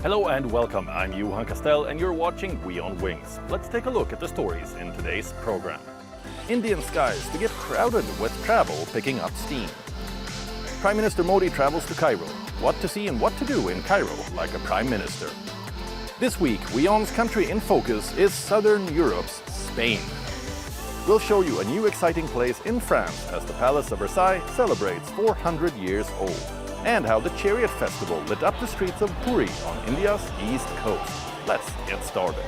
Hello and welcome, I'm Johan Castell and you're watching WION Wings. Let's take a look at the stories in today's program. Indian skies to get crowded with travel picking up steam. Prime Minister Modi travels to Cairo. What to see and what to do in Cairo like a Prime Minister. This week, WION's country in focus is Southern Europe's Spain. We'll show you a new exciting place in France as the Palace of Versailles celebrates 400 years old. And how the Chariot Festival lit up the streets of Puri on India's east coast. Let's get started.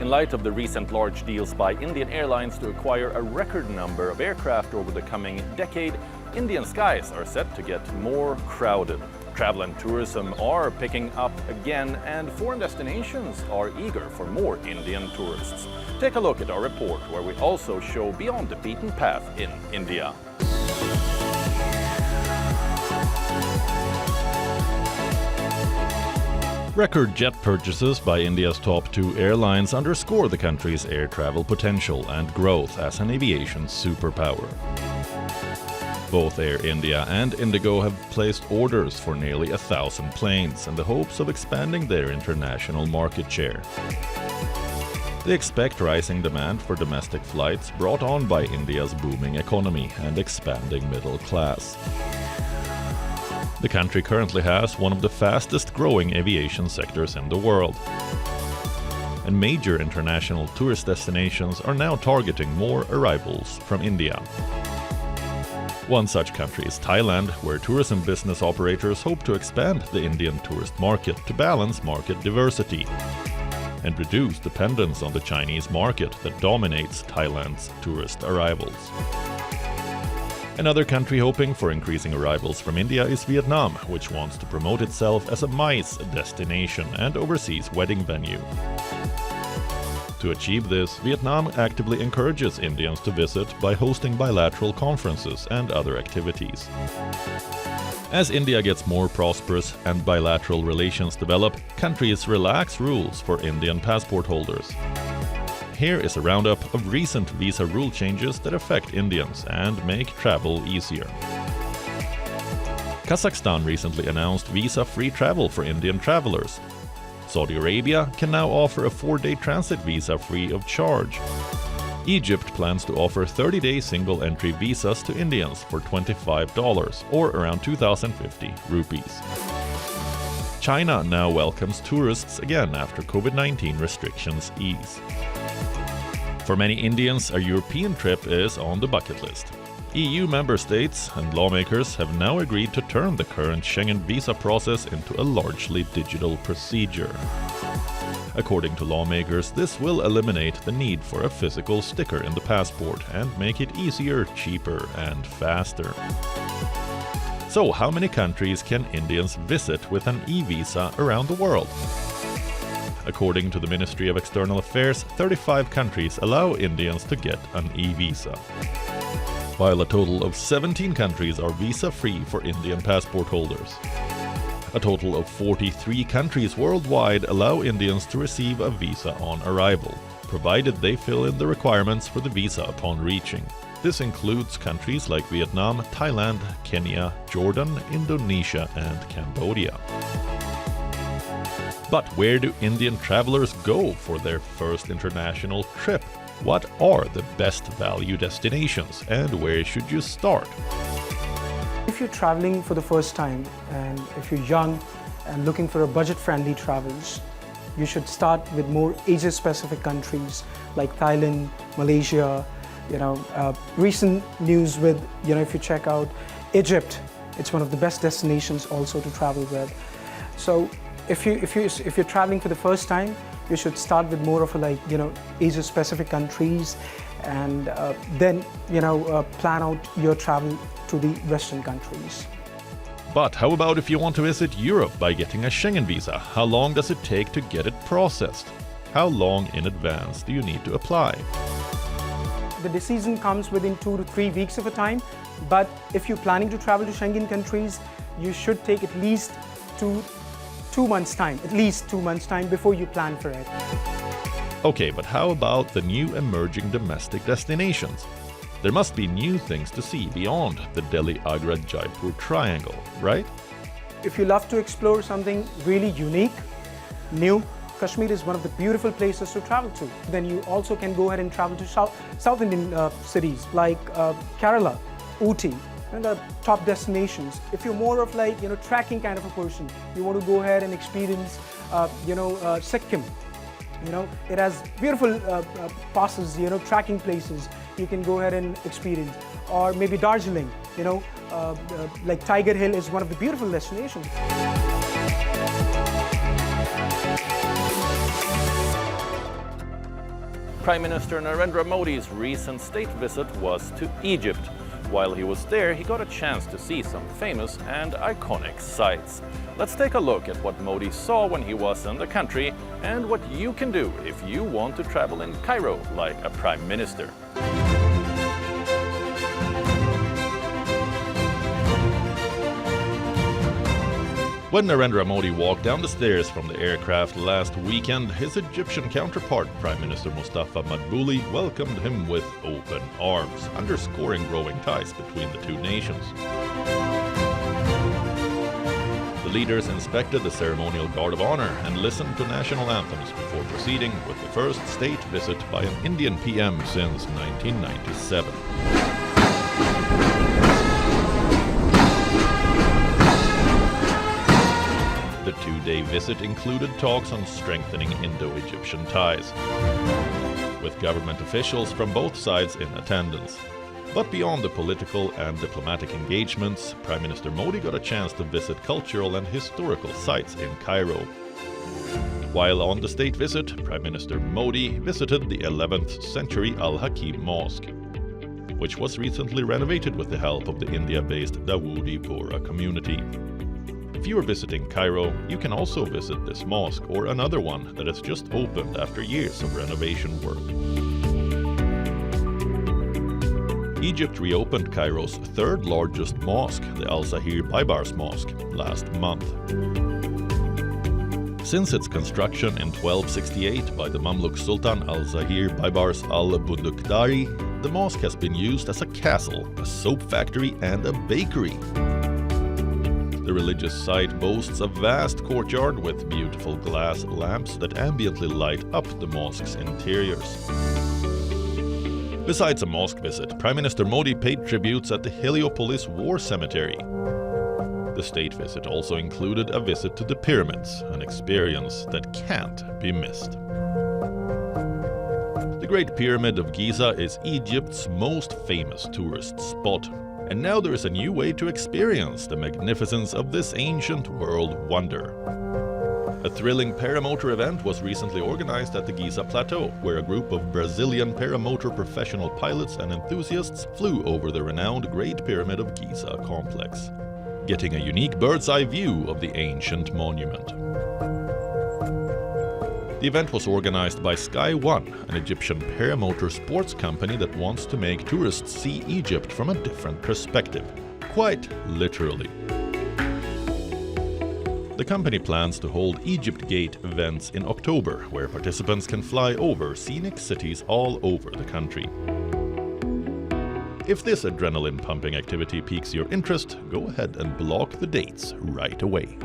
In light of the recent large deals by Indian Airlines to acquire a record number of aircraft over the coming decade, Indian skies are set to get more crowded. Travel and tourism are picking up again, and foreign destinations are eager for more Indian tourists. Take a look at our report, where we also show beyond the beaten path in India. Record jet purchases by India's top two airlines underscore the country's air travel potential and growth as an aviation superpower. Both Air India and Indigo have placed orders for nearly 1,000 planes in the hopes of expanding their international market share. They expect rising demand for domestic flights brought on by India's booming economy and expanding middle class. The country currently has one of the fastest growing aviation sectors in the world. And major international tourist destinations are now targeting more arrivals from India. One such country is Thailand, where tourism business operators hope to expand the Indian tourist market to balance market diversity and reduce dependence on the Chinese market that dominates Thailand's tourist arrivals. Another country hoping for increasing arrivals from India is Vietnam, which wants to promote itself as a MICE destination and overseas wedding venue. To achieve this, Vietnam actively encourages Indians to visit by hosting bilateral conferences and other activities. As India gets more prosperous and bilateral relations develop, countries relax rules for Indian passport holders. Here is a roundup of recent visa rule changes that affect Indians and make travel easier. Kazakhstan recently announced visa-free travel for Indian travelers. Saudi Arabia can now offer a 4-day transit visa free of charge. Egypt plans to offer 30-day single-entry visas to Indians for $25 or around 2,050 rupees. China now welcomes tourists again after COVID-19 restrictions ease. For many Indians, a European trip is on the bucket list. EU member states and lawmakers have now agreed to turn the current Schengen visa process into a largely digital procedure. According to lawmakers, this will eliminate the need for a physical sticker in the passport and make it easier, cheaper, and faster. So, how many countries can Indians visit with an e-visa around the world? According to the Ministry of External Affairs, 35 countries allow Indians to get an e-visa, while a total of 17 countries are visa-free for Indian passport holders. A total of 43 countries worldwide allow Indians to receive a visa on arrival, provided they fill in the requirements for the visa upon reaching. This includes countries like Vietnam, Thailand, Kenya, Jordan, Indonesia, and Cambodia. But where do Indian travelers go for their first international trip? What are the best value destinations and where should you start? If you're traveling for the first time and if you're young and looking for a budget-friendly travels, you should start with more Asia-specific countries like Thailand, Malaysia. Recent news with, if you check out Egypt, it's one of the best destinations also to travel with. So if you're traveling for the first time, you should start with more of Asia-specific countries, and then plan out your travel to the Western countries. But how about if you want to visit Europe by getting a Schengen visa? How long does it take to get it processed? How long in advance do you need to apply? The decision comes within 2 to 3 weeks of a time, but if you're planning to travel to Schengen countries, you should take at least 2 months' time, before you plan for it. Okay, but how about the new emerging domestic destinations? There must be new things to see beyond the Delhi-Agra-Jaipur triangle, right? if you love to explore something really unique, new, Kashmir is one of the beautiful places to travel to. Then you also can go ahead and travel to South Indian cities like Kerala, Ooty, and the top destinations. If you're more of like, trekking kind of a person, you want to go ahead and experience, Sikkim. It has beautiful passes, trekking places you can go ahead and experience. Or maybe Darjeeling, like Tiger Hill is one of the beautiful destinations. Prime Minister Narendra Modi's recent state visit was to Egypt. While he was there, he got a chance to see some famous and iconic sites. Let's take a look at what Modi saw when he was in the country and what you can do if you want to travel in Cairo like a prime minister. When Narendra Modi walked down the stairs from the aircraft last weekend, his Egyptian counterpart, Prime Minister Mustafa Madbouli, welcomed him with open arms, underscoring growing ties between the two nations. The leaders inspected the ceremonial guard of honor and listened to national anthems before proceeding with the first state visit by an Indian PM since 1997. The two-day visit included talks on strengthening Indo-Egyptian ties, with government officials from both sides in attendance. But beyond the political and diplomatic engagements, Prime Minister Modi got a chance to visit cultural and historical sites in Cairo. While on the state visit, Prime Minister Modi visited the 11th century Al-Hakim mosque, which was recently renovated with the help of the India-based Dawoodi Bohra community. If you are visiting Cairo, you can also visit this mosque or another one that has just opened after years of renovation work. Egypt reopened Cairo's third largest mosque, the al-Zahir Baybars mosque, last month. Since its construction in 1268 by the Mamluk Sultan al-Zahir Baybars al-Bundukdari, the mosque has been used as a castle, a soap factory and a bakery. The religious site boasts a vast courtyard with beautiful glass lamps that ambiently light up the mosque's interiors. Besides a mosque visit, Prime Minister Modi paid tributes at the Heliopolis War Cemetery. The state visit also included a visit to the pyramids, an experience that can't be missed. The Great Pyramid of Giza is Egypt's most famous tourist spot. And now there is a new way to experience the magnificence of this ancient world wonder. A thrilling paramotor event was recently organized at the Giza Plateau, where a group of Brazilian paramotor professional pilots and enthusiasts flew over the renowned Great Pyramid of Giza complex, getting a unique bird's-eye view of the ancient monument. The event was organized by Sky One, an Egyptian paramotor sports company that wants to make tourists see Egypt from a different perspective, quite literally. The company plans to hold Egypt Gate events in October, where participants can fly over scenic cities all over the country. If this adrenaline-pumping activity piques your interest, go ahead and block the dates right away.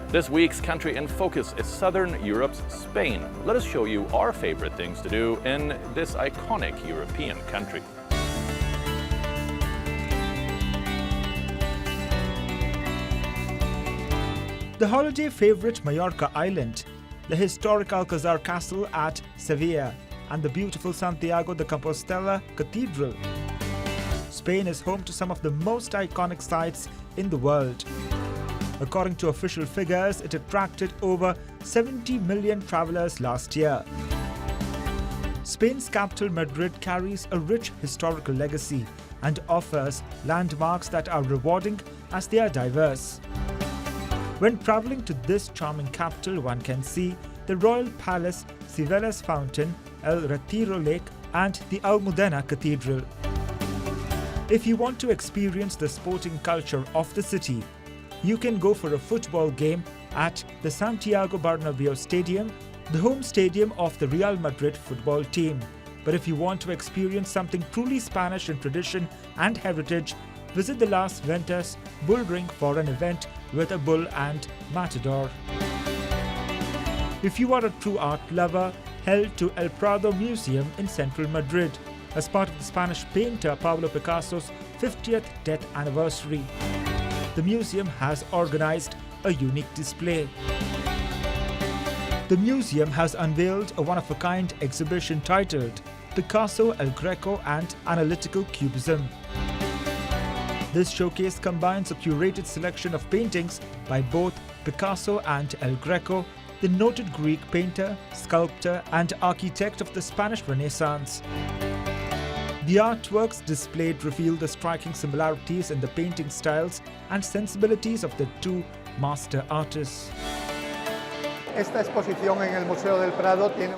This week's country in focus is Southern Europe's Spain. Let us show you our favorite things to do in this iconic European country. The holiday favorite Mallorca Island, the historic Alcazar Castle at Sevilla, and the beautiful Santiago de Compostela Cathedral. Spain is home to some of the most iconic sites in the world. According to official figures, it attracted over 70 million travelers last year. Spain's capital Madrid carries a rich historical legacy and offers landmarks that are rewarding as they are diverse. When traveling to this charming capital, one can see the Royal Palace, Cibeles Fountain, El Retiro Lake, and the Almudena Cathedral. If you want to experience the sporting culture of the city, you can go for a football game at the Santiago Bernabeu Stadium, the home stadium of the Real Madrid football team. But if you want to experience something truly Spanish in tradition and heritage, visit the Las Ventas Bull Ring for an event with a bull and matador. If you are a true art lover, head to El Prado Museum in central Madrid as part of the Spanish painter Pablo Picasso's 50th death anniversary. The museum has organized a unique display. The museum has unveiled a one-of-a-kind exhibition titled Picasso, El Greco and Analytical Cubism. This showcase combines a curated selection of paintings by both Picasso and El Greco, the noted Greek painter, sculptor and architect of the Spanish Renaissance. The artworks displayed reveal the striking similarities in the painting styles and sensibilities of the two master artists.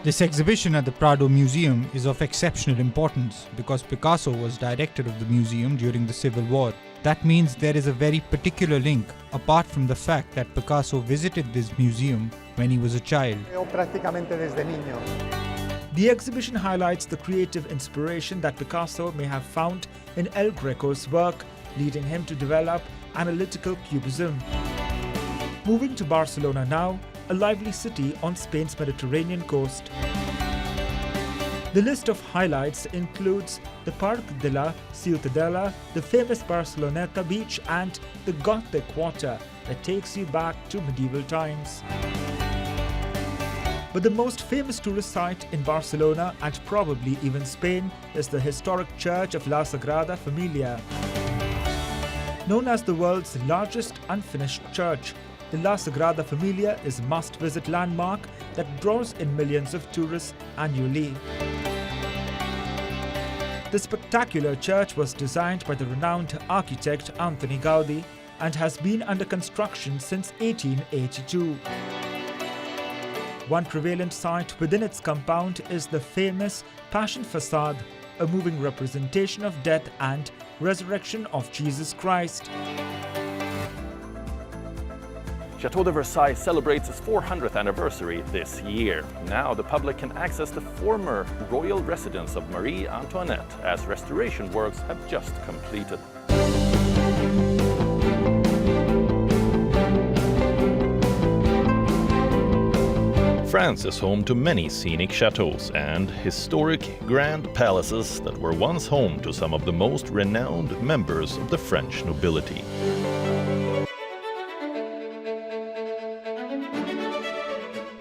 This exhibition at the Prado Museum is of exceptional importance because Picasso was director of the museum during the Civil War. That means there is a very particular link, apart from the fact that Picasso visited this museum when he was a child. The exhibition highlights the creative inspiration that Picasso may have found in El Greco's work, leading him to develop analytical cubism. Moving to Barcelona now, a lively city on Spain's Mediterranean coast. The list of highlights includes the Parc de la Ciutadella, the famous Barceloneta beach and the Gothic Quarter that takes you back to medieval times. But the most famous tourist site in Barcelona and probably even Spain is the historic church of La Sagrada Familia. Known as the world's largest unfinished church, the La Sagrada Familia is a must-visit landmark that draws in millions of tourists annually. The spectacular church was designed by the renowned architect Antoni Gaudí and has been under construction since 1882. One prevalent sight within its compound is the famous Passion Facade, a moving representation of death and resurrection of Jesus Christ. Chateau de Versailles celebrates its 400th anniversary this year. Now the public can access the former royal residence of Marie Antoinette as restoration works have just completed. France is home to many scenic chateaux and historic grand palaces that were once home to some of the most renowned members of the French nobility.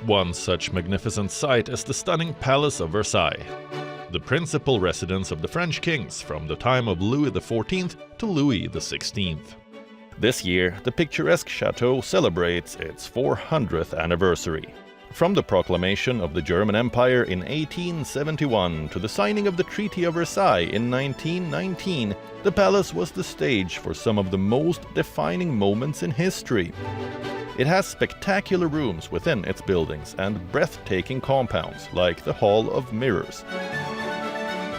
One such magnificent site is the stunning Palace of Versailles, the principal residence of the French kings from the time of Louis XIV to Louis XVI. This year, the picturesque chateau celebrates its 400th anniversary. From the proclamation of the German Empire in 1871 to the signing of the Treaty of Versailles in 1919, the palace was the stage for some of the most defining moments in history. It has spectacular rooms within its buildings and breathtaking compounds like the Hall of Mirrors,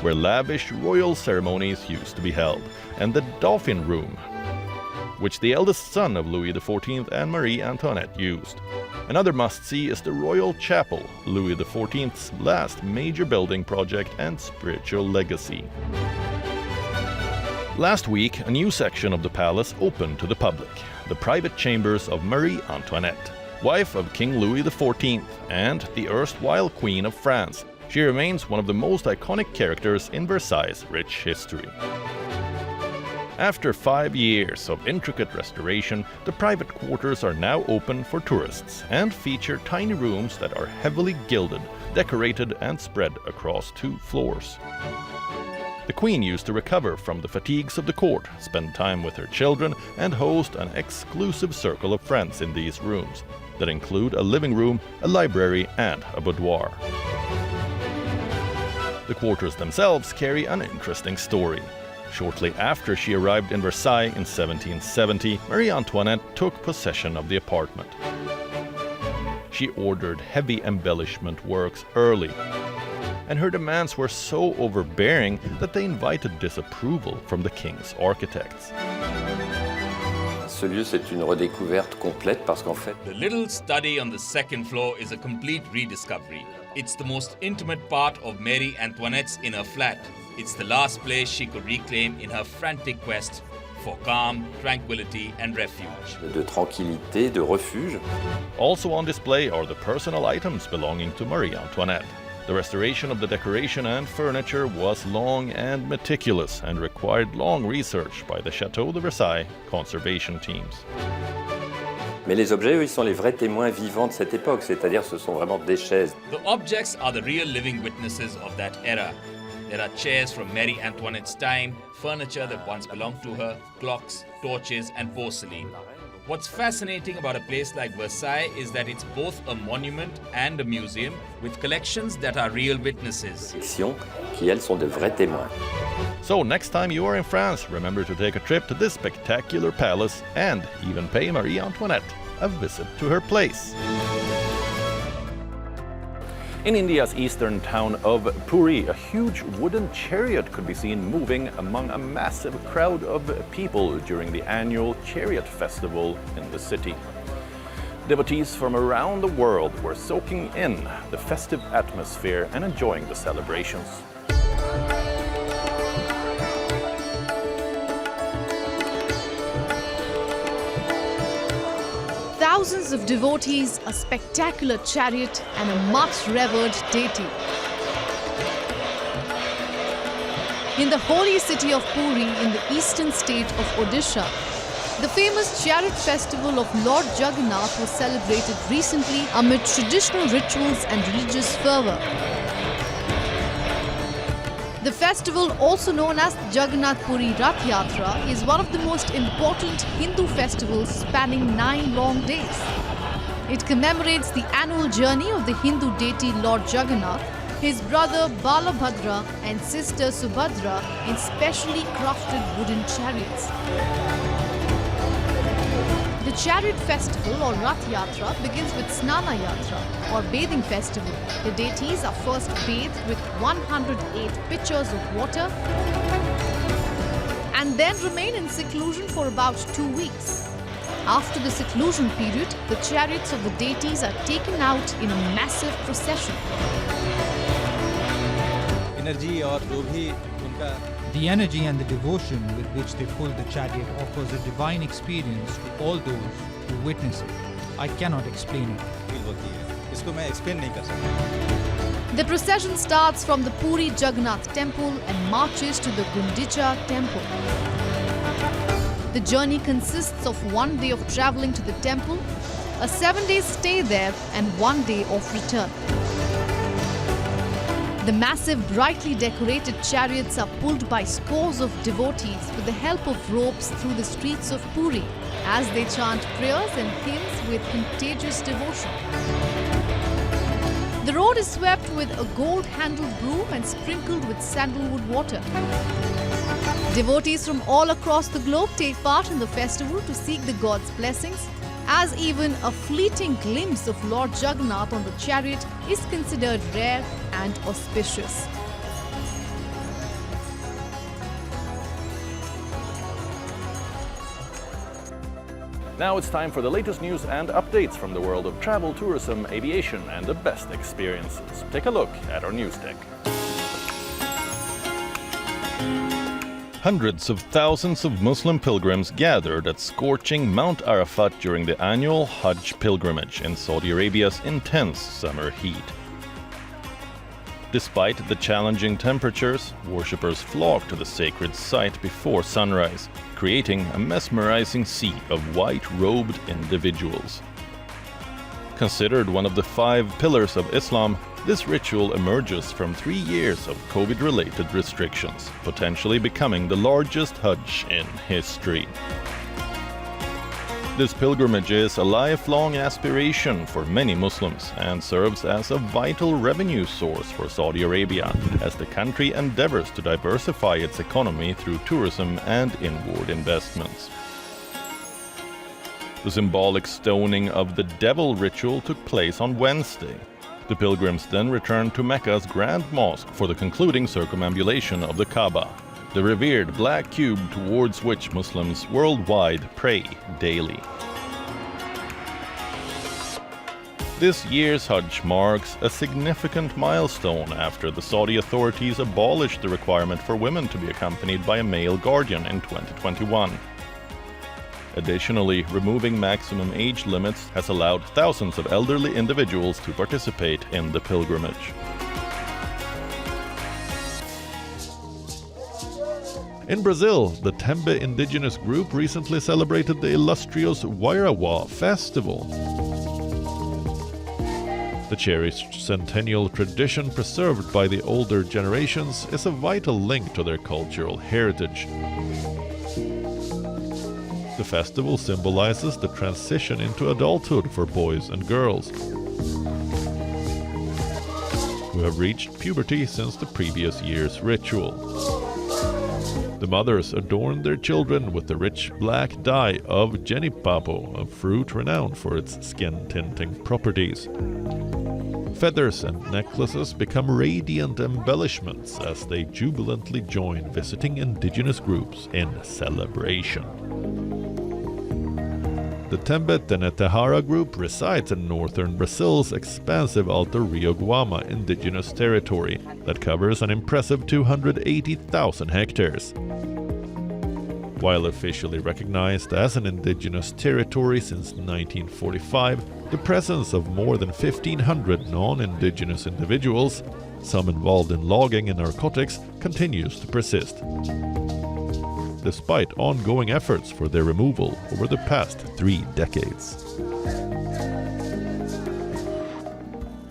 where lavish royal ceremonies used to be held, and the Dauphin Room, which the eldest son of Louis XIV and Marie Antoinette used. Another must-see is the Royal Chapel, Louis XIV's last major building project and spiritual legacy. Last week, a new section of the palace opened to the public, the private chambers of Marie Antoinette, wife of King Louis XIV and the erstwhile Queen of France. She remains one of the most iconic characters in Versailles' rich history. After 5 years of intricate restoration, the private quarters are now open for tourists and feature tiny rooms that are heavily gilded, decorated and spread across 2 floors. The Queen used to recover from the fatigues of the court, spend time with her children and host an exclusive circle of friends in these rooms that include a living room, a library and a boudoir. The quarters themselves carry an interesting story. Shortly after she arrived in Versailles in 1770, Marie Antoinette took possession of the apartment. She ordered heavy embellishment works early, and her demands were so overbearing that they invited disapproval from the king's architects. Ce lieu, c'est une redécouverte complète parce qu'en fait... The little study on the second floor is a complete rediscovery. It's the most intimate part of Marie Antoinette's inner flat. It's the last place she could reclaim in her frantic quest for calm, tranquility and refuge. De tranquillité, de refuge. Also on display are the personal items belonging to Marie Antoinette. The restoration of the decoration and furniture was long and meticulous and required long research by the Château de Versailles conservation teams. Mais les objets, eux, ils sont les vrais témoins vivants de cette époque, c'est-à-dire ce sont vraiment des chaises. The objects are the real living witnesses of that era. There are chairs from Marie Antoinette's time, furniture that once belonged to her, clocks, torches and porcelain. What's fascinating about a place like Versailles is that it's both a monument and a museum with collections that are real witnesses. Qui, elles, sont de vrais témoins. So next time you are in France, remember to take a trip to this spectacular palace and even pay Marie Antoinette a visit to her place. In India's eastern town of Puri, a huge wooden chariot could be seen moving among a massive crowd of people during the annual Chariot festival in the city. Devotees from around the world were soaking in the festive atmosphere and enjoying the celebrations. Thousands of devotees, a spectacular chariot, and a much-revered deity. In the holy city of Puri, in the eastern state of Odisha, the famous Chariot festival of Lord Jagannath was celebrated recently amid traditional rituals and religious fervour. The festival, also known as Jagannath Puri Rath Yatra, is one of the most important Hindu festivals spanning 9 long days. It commemorates the annual journey of the Hindu deity Lord Jagannath, his brother Balabhadra and sister Subhadra in specially crafted wooden chariots. The Chariot festival or Rath Yatra begins with Snana Yatra or bathing festival. The deities are first bathed with 108 pitchers of water and then remain in seclusion for about 2 weeks. After the seclusion period, the chariots of the deities are taken out in a massive procession. The energy and the devotion with which they pull the chariot offers a divine experience to all those who witness it. I cannot explain it. The procession starts from the Puri Jagannath temple and marches to the Gundicha temple. The journey consists of 1 day of travelling to the temple, a 7-day stay there and 1 day of return. The massive, brightly decorated chariots are pulled by scores of devotees with the help of ropes through the streets of Puri as they chant prayers and hymns with contagious devotion. The road is swept with a gold-handled broom and sprinkled with sandalwood water. Devotees from all across the globe take part in the festival to seek the God's blessings, as even a fleeting glimpse of Lord Jagannath on the chariot is considered rare and auspicious. Now it's time for the latest news and updates from the world of travel, tourism, aviation, and the best experiences. Take a look at our news deck. Hundreds of thousands of Muslim pilgrims gathered at scorching Mount Arafat during the annual Hajj pilgrimage in Saudi Arabia's intense summer heat. Despite the challenging temperatures, worshippers flocked to the sacred site before sunrise, creating a mesmerizing sea of white-robed individuals. Considered one of the 5 pillars of Islam, this ritual emerges from 3 years of COVID-related restrictions, potentially becoming the largest Hajj in history. This pilgrimage is a lifelong aspiration for many Muslims and serves as a vital revenue source for Saudi Arabia as the country endeavors to diversify its economy through tourism and inward investments. The symbolic stoning of the devil ritual took place on Wednesday. The pilgrims then returned to Mecca's Grand Mosque for the concluding circumambulation of the Kaaba, the revered black cube towards which Muslims worldwide pray daily. This year's Hajj marks a significant milestone after the Saudi authorities abolished the requirement for women to be accompanied by a male guardian in 2021. Additionally, removing maximum age limits has allowed thousands of elderly individuals to participate in the pilgrimage. In Brazil, the Tembe indigenous group recently celebrated the illustrious WION festival. The cherished centennial tradition preserved by the older generations is a vital link to their cultural heritage. The festival symbolizes the transition into adulthood for boys and girls who have reached puberty since the previous year's ritual. The mothers adorn their children with the rich black dye of jenipapo, a fruit renowned for its skin-tinting properties. Feathers and necklaces become radiant embellishments as they jubilantly join visiting indigenous groups in celebration. The Tembe Tenetehara group resides in northern Brazil's expansive Alto Rio Guama indigenous territory that covers an impressive 280,000 hectares. While officially recognized as an indigenous territory since 1945, the presence of more than 1,500 non-indigenous individuals, some involved in logging and narcotics, continues to persist, despite ongoing efforts for their removal over the past 3 decades.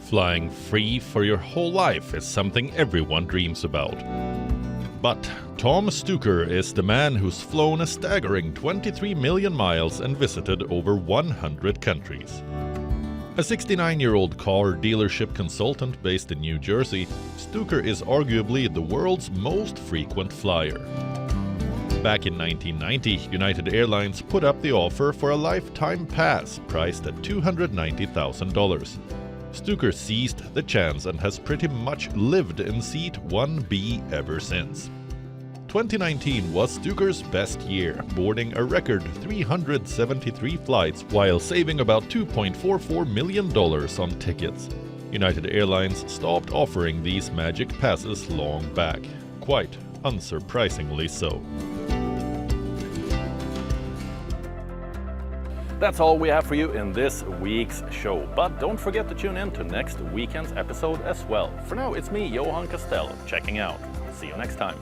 Flying free for your whole life is something everyone dreams about. But Tom Stuker is the man who's flown a staggering 23 million miles and visited over 100 countries. A 69-year-old car dealership consultant based in New Jersey, Stuker is arguably the world's most frequent flyer. Back in 1990, United Airlines put up the offer for a lifetime pass priced at $290,000. Stuker seized the chance and has pretty much lived in seat 1B ever since. 2019 was Stuker's best year, boarding a record 373 flights while saving about $2.44 million on tickets. United Airlines stopped offering these magic passes long back, quite unsurprisingly so. That's all we have for you in this week's show, but don't forget to tune in to next weekend's episode as well. For now, it's me, Johan Castell, checking out. See you next time.